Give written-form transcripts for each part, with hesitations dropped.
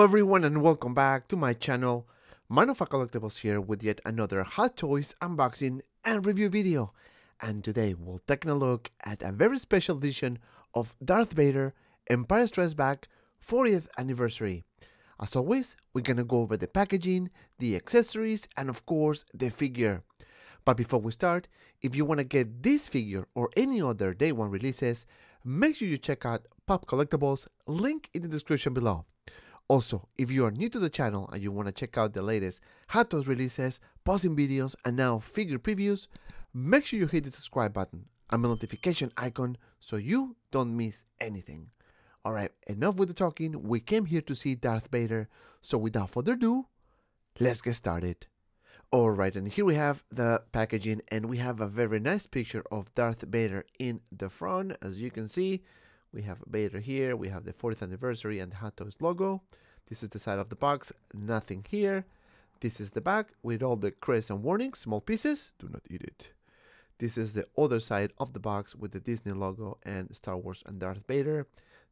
everyone and welcome back to my channel. Man of Collectibles here with yet another Hot Toys unboxing and review video. And today we'll take a look at a very special edition of Darth Vader Empire Strikes Back 40th anniversary. As always, we're gonna go over the packaging, the accessories, and of course the figure. But before we start, if you want to get this figure or any other day one releases, make sure you check out Pop Collectibles, link in the description below. Also, if you are new to the channel and you want to check out the latest Hot Toys releases, posting videos, and now figure previews, make sure you hit the subscribe button and the notification icon so you don't miss anything. Alright, enough with the talking, we came here to see Darth Vader, so without further ado, let's get started. Alright, and here we have the packaging, and we have a very nice picture of Darth Vader in the front. As you can see, we have Vader here, we have the 40th anniversary and the Hot Toys logo. This is the side of the box, nothing here. This is the back with all the crests and warnings, small pieces, do not eat it. This is the other side of the box with the Disney logo and Star Wars and Darth Vader.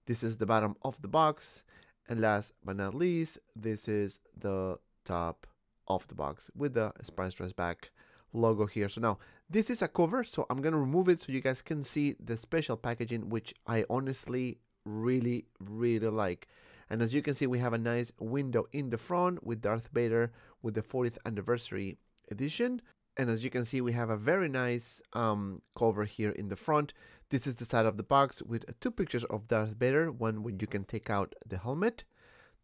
This is the bottom of the box. And last but not least, this is the top of the box with the Empire Strikes Back logo here. So now this is a cover, so I'm gonna remove it so you guys can see the special packaging, which I honestly really like. And as you can see, we have a nice window in the front with Darth Vader with the 40th anniversary edition. And as you can see, we have a very nice cover here in the front. This is the side of the box with two pictures of Darth Vader, one where you can take out the helmet.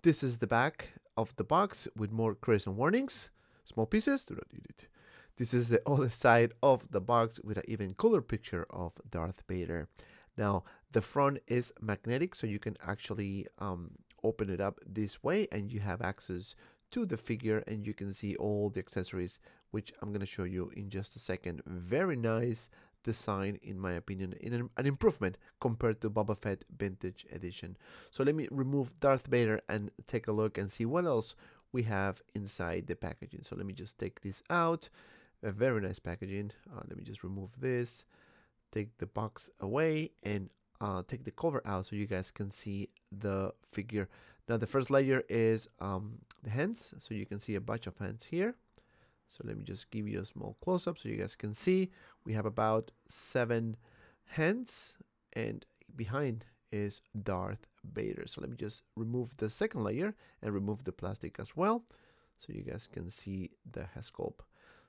This is the back of the box with more crests and warnings, small pieces, do not eat it. This is the other side of the box with an even cooler picture of Darth Vader. Now, the front is magnetic, so you can actually open it up this way and you have access to the figure and you can see all the accessories, which I'm going to show you in just a second. Very nice design, in my opinion, an improvement compared to Boba Fett Vintage Edition. So let me remove Darth Vader and take a look and see what else we have inside the packaging. So let me just take this out. A very nice packaging. Let me just remove this, take the box away, and take the cover out so you guys can see the figure. Now the first layer is the hands, so you can see a bunch of hands here. So let me just give you a small close-up so you guys can see. We have about 7 hands, and behind is Darth Vader. So let me just remove the second layer and remove the plastic as well so you guys can see the head sculpt.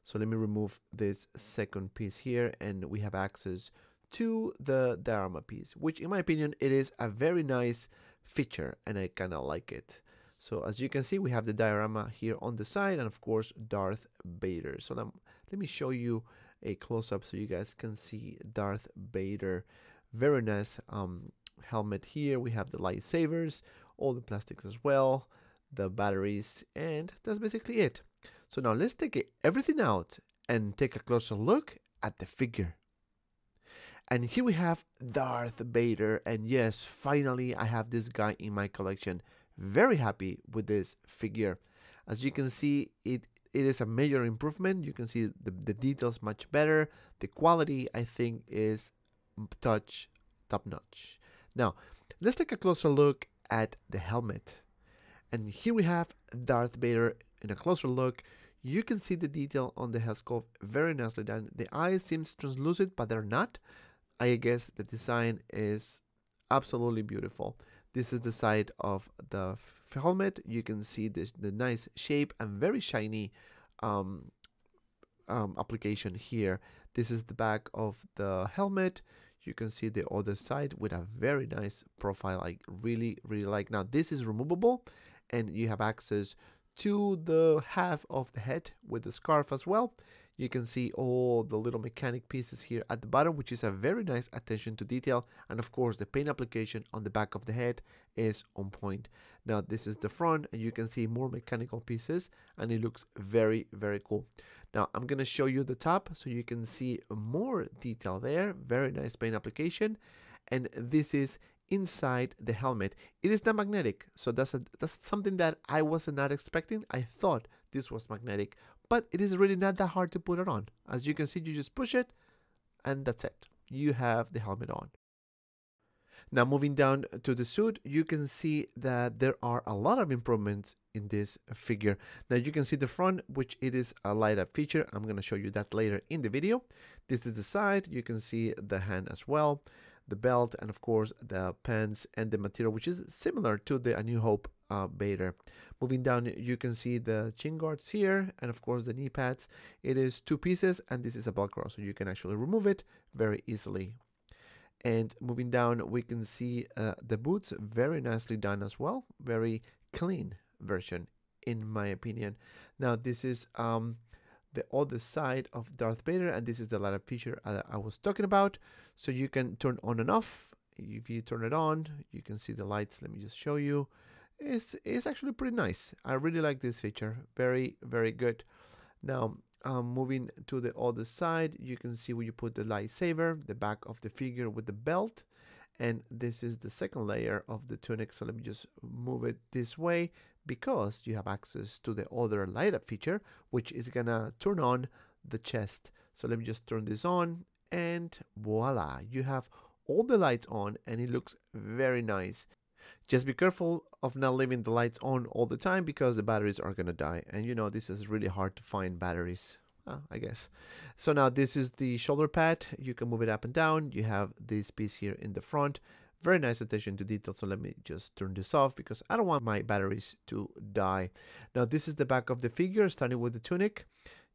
So let me remove this second piece here, and we have access to the diorama piece, which in my opinion, it is a very nice feature and I kind of like it. So as you can see, we have the diorama here on the side and of course Darth Vader. So let me show you a close-up so you guys can see Darth Vader. Very nice helmet here. We have the lightsabers, all the plastics as well, the batteries, and that's basically it. So now let's take everything out and take a closer look at the figure. And here we have Darth Vader, and yes, finally I have this guy in my collection. Very happy with this figure. As you can see, it is a major improvement. You can see the details much better. The quality, I think, is top notch. Now let's take a closer look at the helmet. And here we have Darth Vader in a closer look. You can see the detail on the head sculpt very nicely done. The eyes seems translucent, but they're not. I guess the design is absolutely beautiful. This is the side of the helmet. You can see the nice shape and very shiny application here. This is the back of the helmet. You can see the other side with a very nice profile. I really like. Now this is removable and you have access to the half of the head with the scarf as well. You can see all the little mechanic pieces here at the bottom, which is a very nice attention to detail. And of course, the paint application on the back of the head is on point. Now, this is the front, and you can see more mechanical pieces, and it looks very cool. Now, I'm going to show you the top so you can see more detail there. Very nice paint application. And this is inside the helmet. It is not magnetic, so that's something that I was not expecting. I thought this was magnetic, but it is really not that hard to put it on. As you can see, you just push it and that's it. You have the helmet on. Now moving down to the suit, you can see that there are a lot of improvements in this figure. Now you can see the front, which it is a light up feature. I'm going to show you that later in the video. This is the side. You can see the hand as well, the belt, and of course the pants and the material, which is similar to the A New Hope Vader. Moving down, you can see the chin guards here, and of course the knee pads. It is 2 pieces, and this is a Velcro, so you can actually remove it very easily. And moving down, we can see the boots, very nicely done as well. Very clean version, in my opinion. Now, this is the other side of Darth Vader, and this is the light up feature I was talking about. So you can turn on and off. If you turn it on, you can see the lights. Let me just show you. It's actually pretty nice. I really like this feature. Very, very good. Now, moving to the other side, you can see where you put the lightsaber, the back of the figure with the belt, and this is the second layer of the tunic. So let me just move it this way because you have access to the other light up feature, which is gonna turn on the chest. So let me just turn this on, and voila, you have all the lights on, and it looks very nice. Just be careful of not leaving the lights on all the time because the batteries are gonna die, and you know this is really hard to find batteries, I guess. So now this is the shoulder pad. You can move it up and down. You have this piece here in the front. Very nice attention to detail. So let me just turn this off because I don't want my batteries to die. Now this is the back of the figure, starting with the tunic.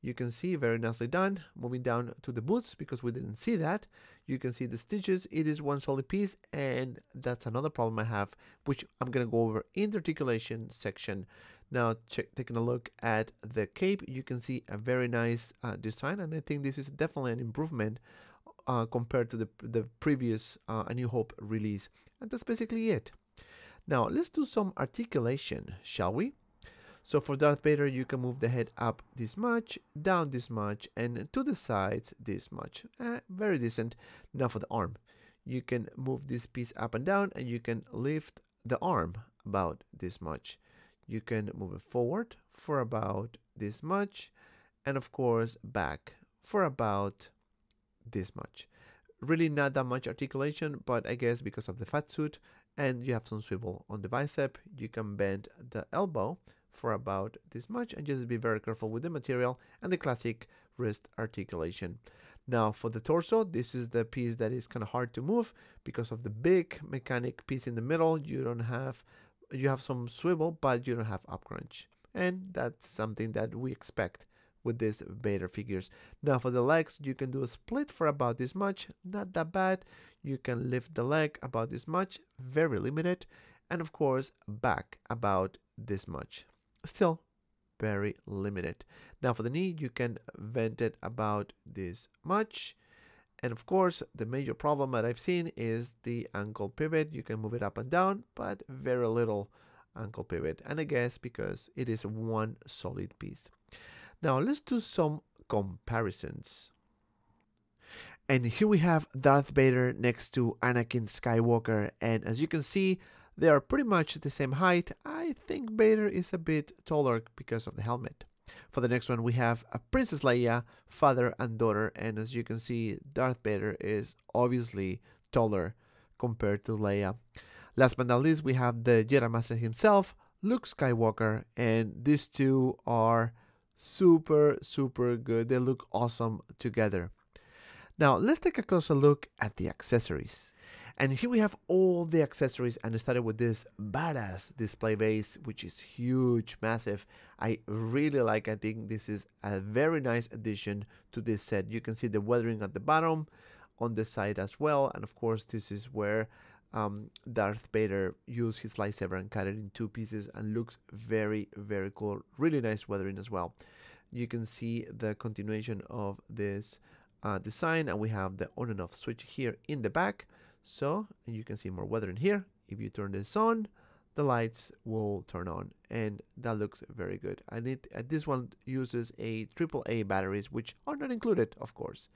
You can see very nicely done. Moving down to the boots because we didn't see that. You can see the stitches. It is one solid piece, and that's another problem I have, which I'm going to go over in the articulation section. Now, taking a look at the cape, you can see a very nice design, and I think this is definitely an improvement compared to the previous A New Hope release. And that's basically it. Now, let's do some articulation, shall we? So for Darth Vader, you can move the head up this much, down this much, and to the sides this much. Very decent. Now for the arm, you can move this piece up and down, and you can lift the arm about this much. You can move it forward for about this much, and of course back for about this much. Really not that much articulation, but I guess because of the fat suit, and you have some swivel on the bicep, you can bend the elbow for about this much, and just be very careful with the material and the classic wrist articulation. Now for the torso, this is the piece that is kind of hard to move because of the big mechanic piece in the middle. You have some swivel, but you don't have up crunch, and that's something that we expect with these Vader figures. Now for the legs, you can do a split for about this much, not that bad. You can lift the leg about this much, very limited, and of course back about this much. Still very limited. Now for the knee, you can vent it about this much, and of course the major problem that I've seen is the ankle pivot. You can move it up and down, but very little ankle pivot, and I guess because it is one solid piece. Now let's do some comparisons. And here we have Darth Vader next to Anakin Skywalker, and as you can see, they are pretty much the same height. I think Vader is a bit taller because of the helmet. For the next one, we have a Princess Leia, father and daughter, and as you can see, Darth Vader is obviously taller compared to Leia. Last but not least, we have the Jedi Master himself, Luke Skywalker, and these two are super good. They look awesome together. Now let's take a closer look at the accessories. And here we have all the accessories, and I started with this badass display base, which is huge, massive. I really like. I think this is a very nice addition to this set. You can see the weathering at the bottom, on the side as well, and of course this is where Darth Vader used his lightsaber and cut it in 2 pieces, and looks very cool. Really nice weathering as well. You can see the continuation of this design, and we have the on and off switch here in the back. So, and you can see more weathering here. If you turn this on, the lights will turn on, and that looks very good. And this one uses a AAA batteries, which are not included, of course.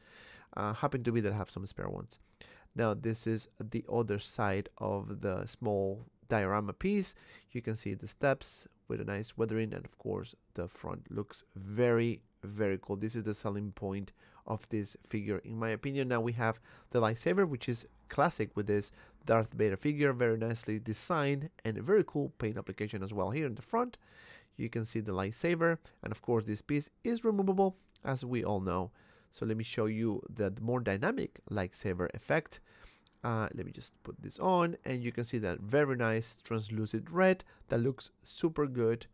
Happen to be that I have some spare ones. Now this is the other side of the small diorama piece. You can see the steps with a nice weathering, and of course the front looks very very cool. This is the selling point of this figure, in my opinion. Now we have the lightsaber, which is classic with this Darth Vader figure, very nicely designed and a very cool paint application as well. Here in the front, you can see the lightsaber, and of course this piece is removable, as we all know. So let me show you the more dynamic lightsaber effect. Let me just put this on, and you can see that very nice translucent red that looks super good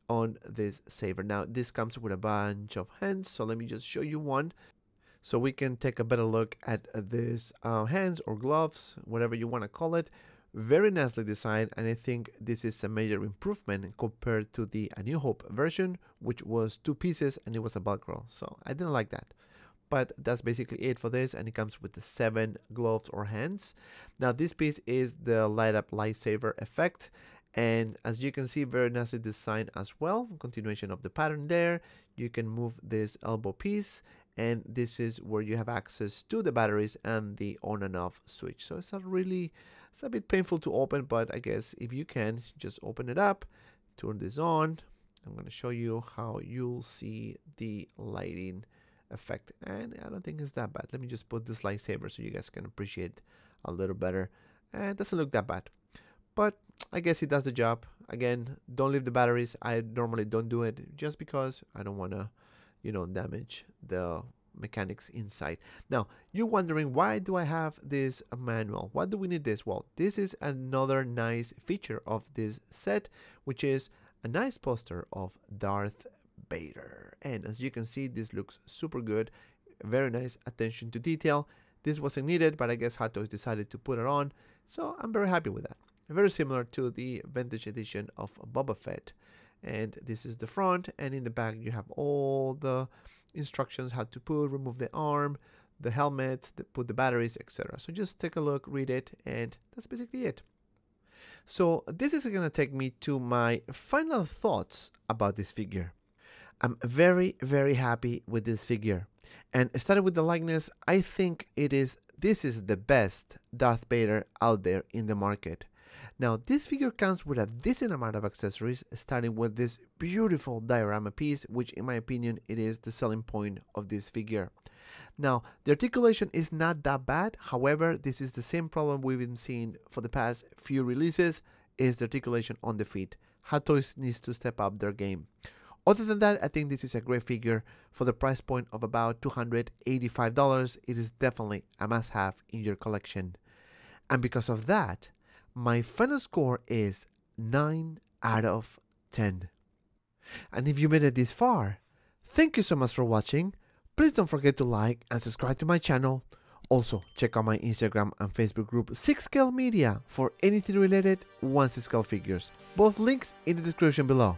on this saber. Now this comes with a bunch of hands, so let me just show you one so we can take a better look at this hands or gloves, whatever you want to call it. Very nicely designed, and I think this is a major improvement compared to the A New Hope version, which was 2 pieces and it was a Velcro, so I didn't like that. But that's basically it for this, and it comes with the 7 gloves or hands. Now this piece is the light up lightsaber effect, and as you can see, very nicely designed as well. Continuation of the pattern there. You can move this elbow piece, and this is where you have access to the batteries and the on and off switch. So it's a bit painful to open, but I guess if you can just open it up, turn this on. I'm going to show you how you'll see the lighting effect, and I don't think it's that bad. Let me just put this lightsaber so you guys can appreciate a little better, and it doesn't look that bad, but I guess it does the job. Again, don't leave the batteries. I normally don't do it just because I don't want to, you know, damage the mechanics inside. Now you're wondering, why do I have this manual? Why do we need this? Well, this is another nice feature of this set, which is a nice poster of Darth Vader, and as you can see, this looks super good. Very nice attention to detail. This wasn't needed, but I guess Hot Toys decided to put it on, so I'm very happy with that. Very similar to the vintage edition of Boba Fett. And this is the front, and in the back you have all the instructions how to remove the arm, the helmet, put the batteries, etc. So just take a look, read it, and that's basically it. So this is going to take me to my final thoughts about this figure. I'm very, very happy with this figure. And starting with the likeness, I think this is the best Darth Vader out there in the market. Now this figure comes with a decent amount of accessories, starting with this beautiful diorama piece, which in my opinion it is the selling point of this figure. Now the articulation is not that bad, however this is the same problem we've been seeing for the past few releases, is the articulation on the feet. Hot Toys needs to step up their game. Other than that, I think this is a great figure. For the price point of about $285, it is definitely a must-have in your collection. And because of that, my final score is 9 out of 10. And if you made it this far, thank you so much for watching. Please don't forget to like and subscribe to my channel. Also, check out my Instagram and Facebook group 6Scale Media for anything related 1/6 figures. Both links in the description below.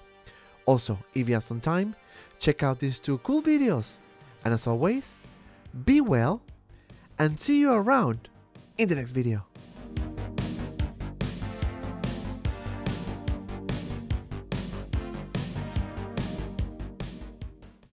Also, if you have some time, check out these 2 cool videos. And as always, be well and see you around in the next video.